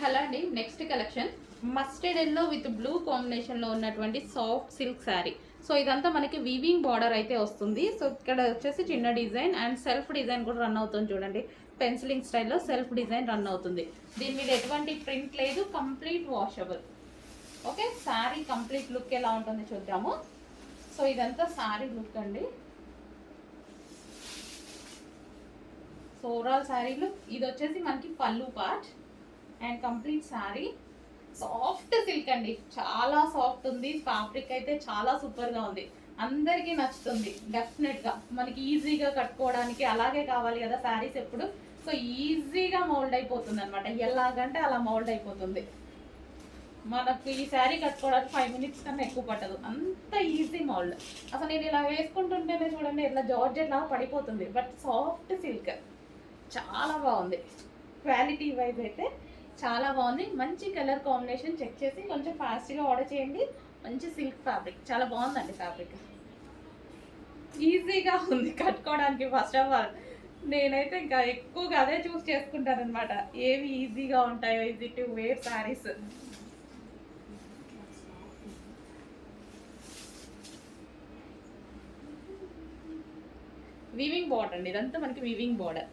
Hello అండి, next collection mustard yellow with blue కాంబినేషన్లో ఉన్నటువంటి సాఫ్ట్ సిల్క్ శారీ. సో ఇదంతా మనకి వీవింగ్ బార్డర్ అయితే వస్తుంది. సో ఇక్కడ వచ్చేసి చిన్న డిజైన్ అండ్ సెల్ఫ్ డిజైన్ కూడా రన్ అవుతుంది చూడండి. పెన్సిలింగ్ స్టైల్లో సెల్ఫ్ డిజైన్ రన్ అవుతుంది. దీని మీద ఎటువంటి ప్రింట్ లేదు, complete washable. Okay, sari complete look ఎలా ఉంటుంది చూద్దాము. సో ఇదంతా శారీ లుక్ అండి. సో ఓవరాల్ శారీ లుక్ ఇది వచ్చేసి మనకి పళ్ళు part and complete sari soft silk అండి. చాలా సాఫ్ట్ ఉంది. ఫ్యాబ్రిక్ అయితే చాలా సూపర్గా ఉంది. అందరికీ నచ్చుతుంది డెఫినెట్గా. మనకి ఈజీగా కట్టుకోవడానికి అలాగే కావాలి కదా శారీస్ ఎప్పుడు. సో ఈజీగా మౌల్డ్ అయిపోతుంది అనమాట. ఎలాగంటే అలా మౌల్డ్ అయిపోతుంది. మనకు ఈ శారీ కట్టుకోవడానికి 5 minutes కన్నా ఎక్కువ పట్టదు, అంత ఈజీ మౌల్డ్. అసలు నేను ఇలా వేసుకుంటుంటేనే చూడండి ఇట్లా జార్జెట్ లాగా పడిపోతుంది. బట్ సాఫ్ట్ సిల్క్ చాలా బాగుంది. క్వాలిటీ వైజ్ అయితే చాలా బాగుంది. మంచి కలర్ కాంబినేషన్ చెక్ చేసి కొంచెం ఫాస్ట్గా ఆర్డర్ చేయండి. మంచి సిల్క్ ఫ్యాబ్రిక్, చాలా బాగుందండి. ఫ్యాబ్రిక్ ఈజీగా ఉంది కట్టుకోవడానికి. ఫస్ట్ ఆఫ్ ఆల్ నేనైతే ఇంకా ఎక్కువగా అదే చూస్ చేసుకుంటాను అనమాట. ఏవి ఈజీగా ఉంటాయో, easy to wear saris. Weaving border అండి, ఇదంతా మనకి వీవింగ్ బార్డర్.